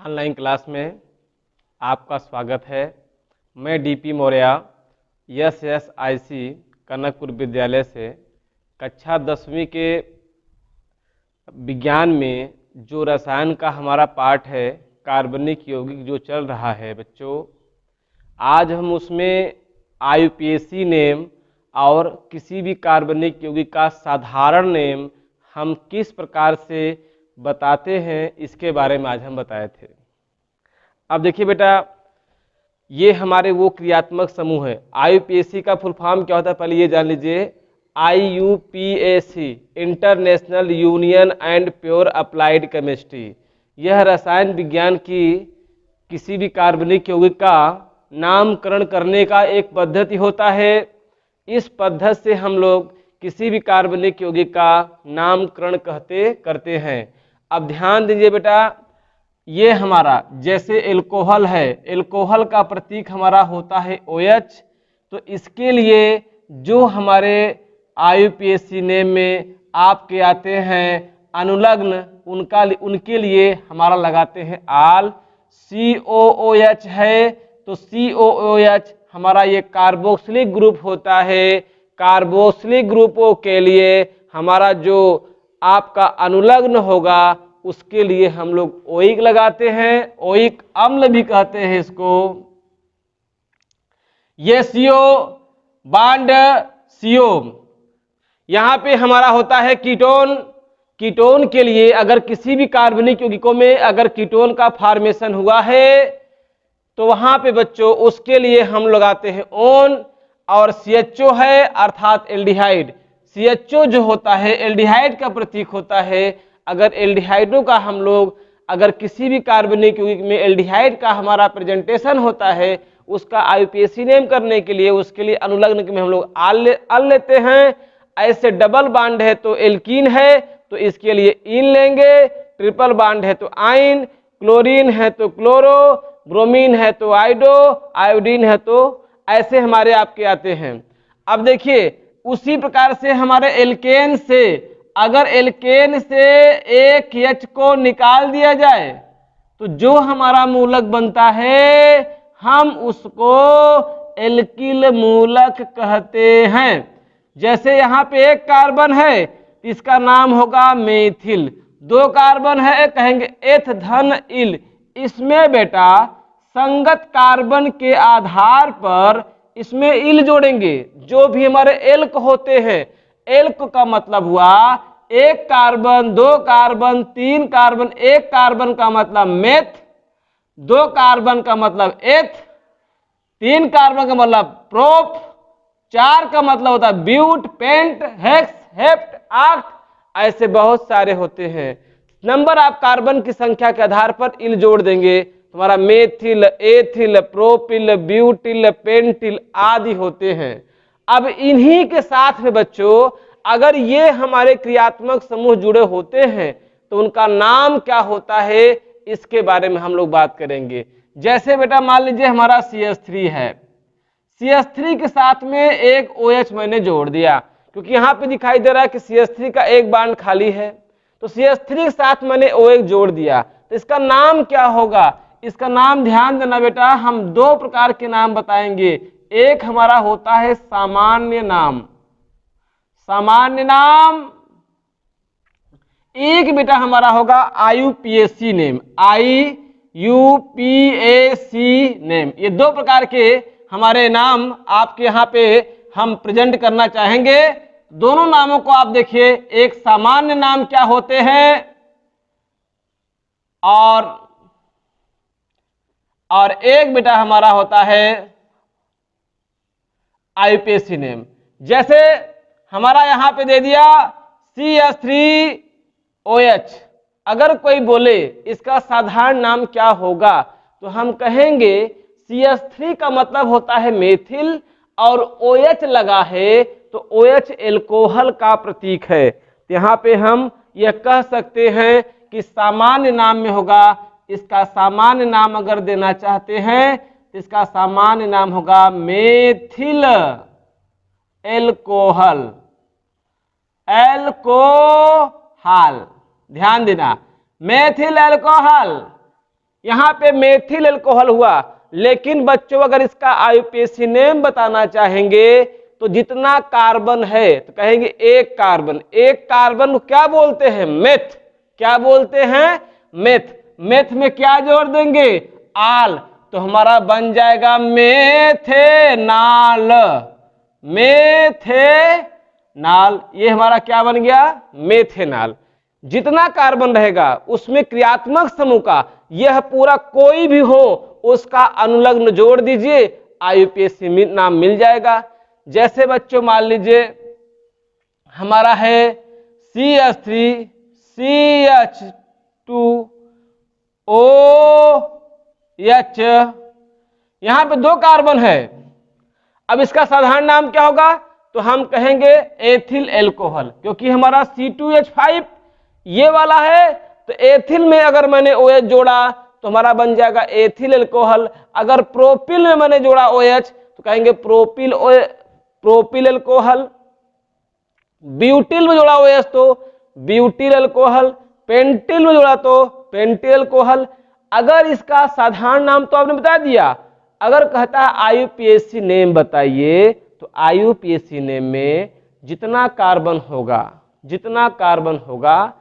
Online class में आपका स्वागत है। मैं डीपी मौर्य SSIC कनकपुर विद्यालय से कक्षा 10वीं के विज्ञान में जो रसायन का हमारा पाठ है कार्बनिक यौगिक जो चल रहा है बच्चों, आज हम उसमें IUPAC नेम और किसी भी कार्बनिक यौगिक का साधारण नेम हम किस प्रकार से बताते हैं इसके बारे में आज हम बताए थे। अब देखिए बेटा, ये हमारे वो क्रियात्मक समूह है। IUPAC का फुल फॉर्म क्या होता है पहले ये जान लीजिए। IUPAC international union and pure applied chemistry. यह रसायन विज्ञान की किसी भी कार्बनिक यौगिक का नामकरण करने का एक पद्धति होता है। इस पद्धति से हम लोग किसी भी कार्बनिक यौगिक का नामकरण करते हैं। अब ध्यान दीजिए बेटा, ये हमारा जैसे एल्कोहल है, एल्कोहल का प्रतीक हमारा होता है OH। तो इसके लिए जो हमारे IUPAC नेम में आपके आते हैं अनुलग्न, उनके लिए हमारा लगाते हैं आल। COOH है तो COOH हमारा ये कार्बोक्सिलिक ग्रुप होता है। कार्बोक्सिलिक ग्रुपों के लिए हमारा जो आपका अनुलग्न होगा उसके लिए हम लोग ओइक लगाते हैं। ओइक अम्ल भी कहते हैं इसको। ये CO बांड CO, यहाँ पे हमारा होता है कीटोन। कीटोन के लिए अगर किसी भी कार्बनिक यौगिकों में अगर कीटोन का फॉर्मेशन हुआ है तो वहां पे बच्चों उसके लिए हम लगाते हैं ओन। और CHO है अर्थात एल्डिहाइड। CHO जो होता है एल्डिहाइड का प्रतीक होता है। अगर एल्डिहाइडों का हम लोग अगर किसी भी कार्बनिक यौगिक में एल्डिहाइड का हमारा प्रेजेंटेशन होता है उसका IUPAC नेम करने के लिए उसके लिए अनुलग्न में हम लोग अल लेते हैं। ऐसे डबल बांड है तो एल्कीन है तो इसके लिए इन लेंगे। ट्रिपल बांड है तो आइन, क्लोरीन है तो क्लोरो, ब्रोमीन है तो आइडो, आयोडीन है तो ऐसे हमारे आपके आते हैं। अब देखिए उसी प्रकार से हमारे एल्केन से अगर एल्केन से एक H को निकाल दिया जाए तो जो हमारा मूलक बनता है हम उसको एल्किल मूलक कहते हैं। जैसे यहाँ पे एक कार्बन है इसका नाम होगा मेथिल, 2 कार्बन है कहेंगे एथ धन इल। इसमें बेटा संगत कार्बन के आधार पर इसमें इल जोड़ेंगे। जो भी हमारे एल्क होते हैं, एल्क का मतलब हुआ 1 कार्बन, 2 कार्बन, 3 कार्बन। 1 कार्बन का मतलब मेथ, 2 कार्बन का मतलब एथ, 3 कार्बन का मतलब प्रोप, 4 का मतलब होता है but, pent, hex, hept, oct. ऐसे बहुत सारे होते हैं। नंबर आप कार्बन की संख्या के आधार पर इल जोड़ देंगे। तुम्हारा methyl, ethyl, propyl, butyl, pentyl आदि होते हैं। अब इन्हीं के साथ में बच्चों अगर ये हमारे क्रियात्मक समूह जुड़े होते हैं तो उनका नाम क्या होता है इसके बारे में हम लोग बात करेंगे। जैसे बेटा मान लीजिए हमारा CH3 है, CH3 के साथ में एक OH मैंने जोड़ दिया क्योंकि यहाँ पे दिखाई दे रहा है कि CH3 का एक बांड खाली है। तो CH3 के साथ मैंने OH जोड़ दिया तो इसका नाम क्या होगा? इसका नाम ध्यान देना बेटा, हम 2 प्रकार के नाम बताएंगे। एक हमारा होता है सामान्य नाम, सामान्य नाम। एक बेटा हमारा होगा IUPAC नेम, IUPAC नेम। ये 2 प्रकार के हमारे नाम आपके यहाँ पे हम प्रेजेंट करना चाहेंगे। दोनों नामों को आप देखिए, एक सामान्य नाम क्या होते हैं और एक बेटा हमारा होता है IUPAC नेम। जैसे हमारा यहां पे दे दिया CH3OH। अगर कोई बोले इसका साधारण नाम क्या होगा तो हम कहेंगे CH3 का मतलब होता है मेथिल और OH लगा है तो OH एल्कोहल का प्रतीक है। तो यहाँ पे हम यह कह सकते हैं कि सामान्य नाम में होगा। इसका सामान्य नाम अगर देना चाहते हैं तो इसका सामान्य नाम होगा मेथिल एल्कोहल, एल्कोहल। ध्यान देना, मेथिल एल्कोहल। यहाँ पे मेथिल अल्कोहल हुआ, लेकिन बच्चों अगर इसका आईयूपीएसी नेम बताना चाहेंगे तो जितना कार्बन है तो कहेंगे एक कार्बन। एक कार्बन को क्या बोलते हैं? मेथ। क्या बोलते हैं? मेथ। मेथ में क्या जोड़ देंगे? आल। तो हमारा बन जाएगा मेथेनाल। मेथेनाल, ये हमारा क्या बन गया? मेथेनाल। जितना कार्बन रहेगा उसमें क्रियात्मक समूह का यह पूरा कोई भी हो उसका अनुलग्न जोड़ दीजिए, आईयूपीएसी नाम मिल जाएगा। जैसे बच्चों मान लीजिए हमारा है CH3 CH2OH, यहां पे 2 कार्बन है। अब इसका साधारण नाम क्या होगा? तो हम कहेंगे एथिल एल्कोहल, क्योंकि हमारा C2H5 ये वाला है, तो एथिल में अगर मैंने OH जोड़ा तो हमारा बन जाएगा एथिल एल्कोहल। अगर प्रोपिल में मैंने जोड़ा OH तो कहेंगे प्रोपिल एल्कोहल। ब्यूटिल में जोड़ा OH तो ब्यूटिल एल्कोहल। पेंटिल में जोड़ा तो पेंटिल एल्कोहल। अगर इसका साधारण नाम तो आपने बता दिया, अगर कहता है आईयूपीएसी नेम बताइए तो आईयूपीएसी नेम में जितना कार्बन होगा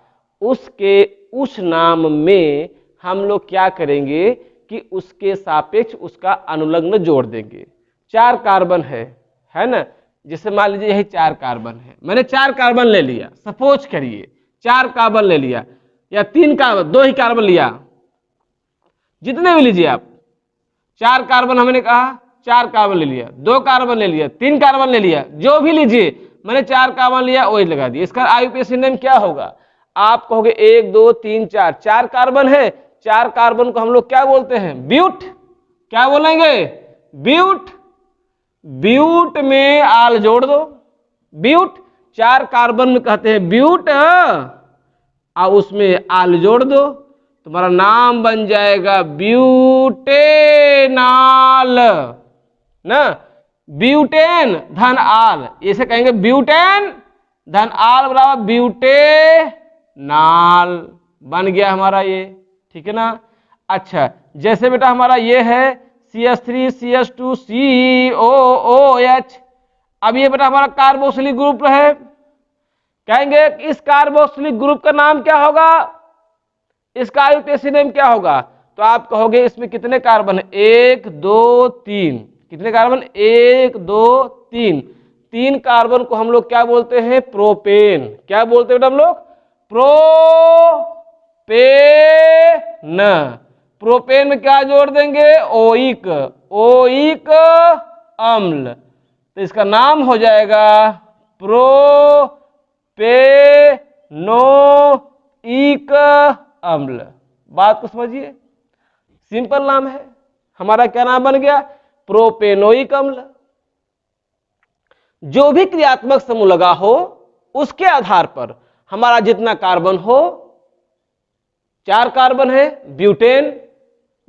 उसके उस नाम में हम लोग क्या करेंगे कि उसके सापेक्ष उसका अनुलग्न जोड़ देंगे। 4 कार्बन है ना, जैसे मान लीजिए यही 4 कार्बन है, मैंने 4 कार्बन ले लिया, सपोज करिए 4 कार्बन ले लिया या 3 कार्बन, 2 ही कार्बन लिया, जितने भी लीजिए आप। 4 कार्बन हमने कहा, 4 कार्बन ले लिया, 2 कार्बन ले लिया, 3 कार्बन ले लिया, जो भी लीजिए, मैंने 4 कार्बन लिया वही लगा दिया। इसका आईयूपीएसी नेम क्या होगा? आप कहोगे 1 2 3 4, 4 कार्बन है, 4 कार्बन को हम लोग क्या बोलते हैं? ब्यूट। क्या बोलेंगे? ब्यूट। ब्यूट में आल जोड़ दो, ब्यूट। 4 कार्बन में कहते हैं ब्यूट, और उसमें आल जोड़ दो, तुम्हारा नाम बन जाएगा ब्यूटेनाल ना। ब्यूटेन धन आल, इसे कहेंगे ब्यूटेन धन आल बराबर ब्यूटेनाल, बन गया हमारा ये, ठीक है ना। अच्छा, जैसे बेटा हमारा ये है CH3 CH2 COOH। अब ये बेटा हमारा कार्बोक्सिलिक ग्रुप है, कहेंगे इस कार्बोक्सिलिक ग्रुप का नाम क्या होगा? इसका आईयूपीएसी नेम क्या होगा? तो आप कहोगे इसमें कितने कार्बन है? 1 2 3। कितने कार्बन? 1 2 3। 3 कार्बन को हम लोग क्या बोलते हैं? प्रोपेन। क्या बोलते हैं बेटा हम लोग? प्रोपेन। प्रोपेन में क्या जोड़ देंगे? ओइक। ओइक अम्ल, तो इसका नाम हो जाएगा प्रोपेनोइक अम्ल। बात को समझिए, सिंपल नाम है हमारा। क्या नाम बन गया? प्रोपेनोइक अम्ल। जो भी क्रियात्मक समूह लगा हो उसके आधार पर हमारा जितना कार्बन हो, 4 कार्बन है, ब्यूटेन,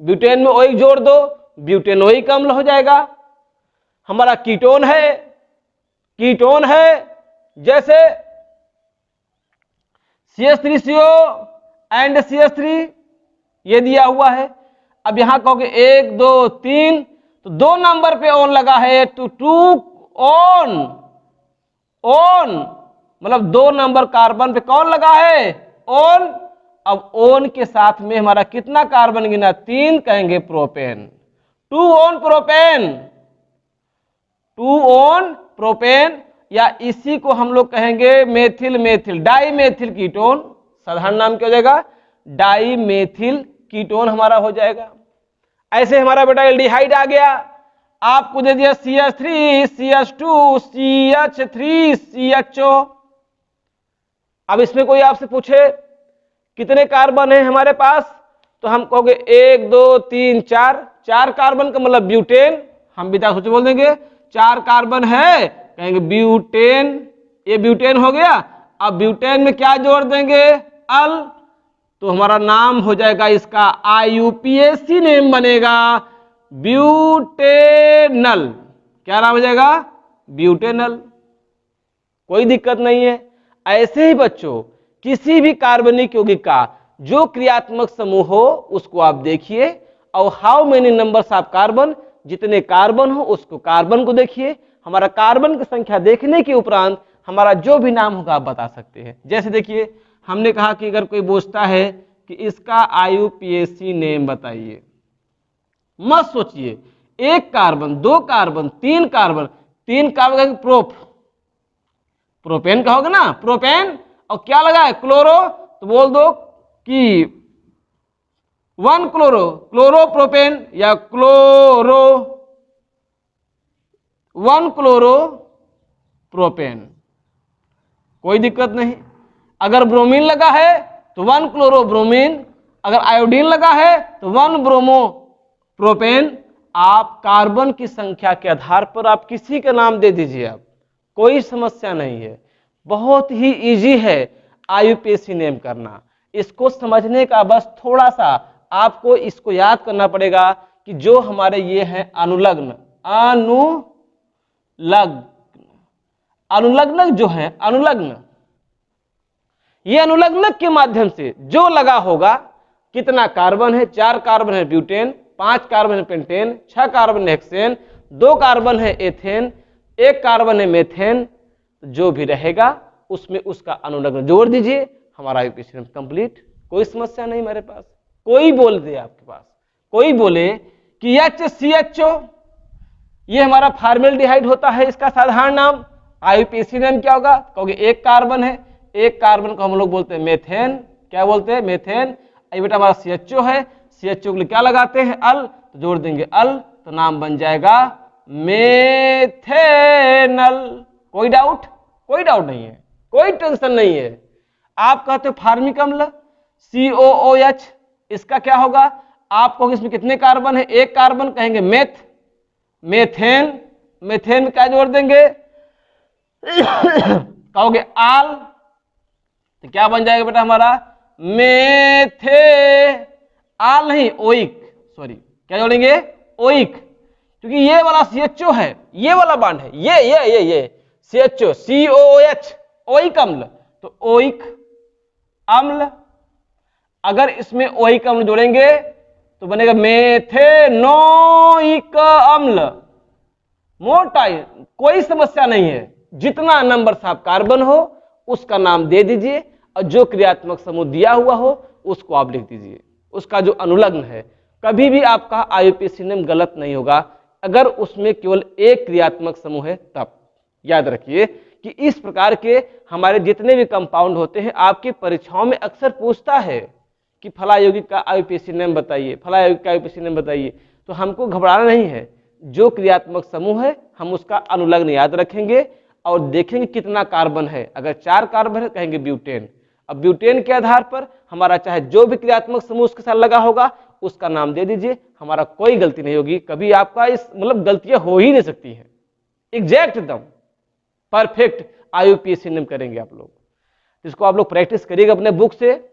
ब्यूटेन में ओइक जोड़ दो, ब्यूटेनोइक अम्ल हो जाएगा। हमारा कीटोन है, कीटोन है जैसे CH3CO एंड CH3, ये दिया हुआ है। अब यहां कहोगे 1 2 3, तो 2 नंबर पे ओन लगा है, तो 2 ओन। ओन मतलब 2 नंबर कार्बन पे कौन लगा है? ओन। अब ओन के साथ में हमारा कितना कार्बन गिना? 3, कहेंगे propane. 2 one propane, 2 one propane, या इसी को हम लोग कहेंगे methyl methyl di methyl ketone. साधारण नाम क्या हो जाएगा? डाई मेथिल कीटोन हमारा हो जाएगा। ऐसे हमारा बेटा एल्डिहाइड आ गया, आपको दे दिया CH3 CH2 CH3 CHO। अब इसमें कोई आपसे पूछे कितने कार्बन है हमारे पास, तो हम कहोगे 1 2 3 4। 4 कार्बन का मतलब ब्यूटेन, हम बिना सोचे बोल देंगे 4 कार्बन है, कहेंगे ब्यूटेन, ये ब्यूटेन हो गया। अब ब्यूटेन में क्या जोड़ देंगे? अल, तो हमारा नाम हो जाएगा, इसका आईयूपीएसी नेम बनेगा ब्यूटेनल। क्या नाम हो जाएगा? ब्यूटेनल। कोई दिक्कत नहीं है। ऐसे ही बच्चों किसी भी कार्बनिक यौगिक का जो क्रियात्मक समूह हो उसको आप देखिए, और how many numbers of carbon, जितने कार्बन हो उसको कार्बन को देखिए। हमारा कार्बन की संख्या देखने के उपरांत हमारा जो भी नाम होगा आप बता सकते हैं। जैसे देखिए हमने कहा कि अगर कोई पूछता है कि इसका IUPAC नेम बताइए, मत सोचिए, एक कार्बन, दो कार्बन, तीन कार्बन, तीन कार्बन प्रोपेन का होगा ना, प्रोपेन, और क्या लगा है क्लोरो, तो बोल दो कि 1 क्लोरो प्रोपेन या 1 क्लोरो प्रोपेन, कोई दिक्कत नहीं। अगर ब्रोमीन लगा है तो 1 क्लोरो ब्रोमीन, अगर आयोडीन लगा है तो 1 ब्रोमो प्रोपेन। आप कार्बन की संख्या के आधार पर आप किसी का नाम दे दीजिए, आप कोई समस्या नहीं है, बहुत ही इजी है IUPAC नेम करना। इसको समझने का बस थोड़ा सा आपको इसको याद करना पड़ेगा कि जो हमारे ये हैं अनुलग्न, अनुलग्नक जो है अनुलग्न, ये अनुलग्नक के माध्यम से जो लगा होगा, कितना कार्बन है, 4 कार्बन है ब्यूटेन, 5 कार्बन है पेंटेन, 6 कार्बन है हेक्सेन, 2 कार्बन है एथेन, 1 कार्बन है मेथेन, जो भी रहेगा उसमें उसका अनुलग्न जोड़ दीजिए, हमारा IUPAC नेम कंप्लीट। कोई समस्या नहीं मेरे पास। कोई बोल दे आपके पास, कोई बोले कि HCHO ये हमारा फॉर्मेल्डिहाइड होता है, इसका साधारण नाम, IUPAC नेम क्या होगा, कहोगे एक कार्बन है, एक कार्बन को हम लोग बोलते हैं मेथेन, क्या बोलते हैं मेथेन। ये बेटा हमारा CHO है, CHO के लिए क्या लगाते हैं अल, तो जोड़ देंगे अल, तो नाम बन जाएगा मेथेनल। कोई डाउट, कोई डाउट नहीं है, कोई टेंशन नहीं है। आप कहते हो फार्मिक अम्ल COOH, इसका क्या होगा, आप कहोगे इसमें कितने कार्बन है, एक कार्बन, कहेंगे मेथेन, मेथेन में क्या जोड़ देंगे कहोगे आल, तो क्या बन जाएगा बेटा हमारा आल नहीं ओइक, सॉरी क्या जोड़ेंगे ओइक, क्योंकि ये वाला CHO है, ये वाला बांड है, ये CHO COOH ओइक अम्ल, तो ओइक अम्ल। अगर इसमें ओइक अम्ल जोड़ेंगे तो बनेगा मेथेनोइक अम्ल। मोटा, कोई समस्या नहीं है, जितना नंबर ऑफ कार्बन हो उसका नाम दे दीजिए, और जो क्रियात्मक समूह दिया हुआ हो उसको आप लिख दीजिए, उसका जो अनुलग्न है। कभी भी आपका IUPAC नेम गलत नहीं होगा अगर उसमें केवल एक क्रियात्मक समूह है तब। याद रखिए कि इस प्रकार के हमारे जितने भी कंपाउंड होते हैं, आपकी परीक्षाओं में अक्सर पूछता है कि फला यौगिक का IUPAC नेम बताइए, फला यौगिक का IUPAC नेम बताइए, तो हमको घबराना नहीं है। जो क्रियात्मक समूह है हम उसका अनुलग्न याद रखेंगे और देखेंगे कितना कार्बन है। अगर 4 कार्बन है कहेंगे ब्यूटेन। अब ब्यूटेन के आधार पर हमारा चाहे जो भी क्रियात्मक समूह उसके साथ लगा होगा उसका नाम दे दीजिए, हमारा कोई गलती नहीं होगी। कभी आपका इस मतलब गलतियां हो ही नहीं सकती हैं, एग्जैक्ट एकदम परफेक्ट IUPAC नेम करेंगे आप लोग। इसको आप लोग प्रैक्टिस करिएगा अपने बुक से,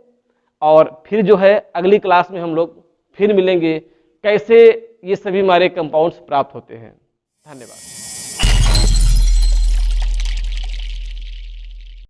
और फिर जो है अगली क्लास में हम लोग फिर मिलेंगे कैसे ये सभी हमारे कंपाउंड्स प्राप्त होते हैं। धन्यवाद।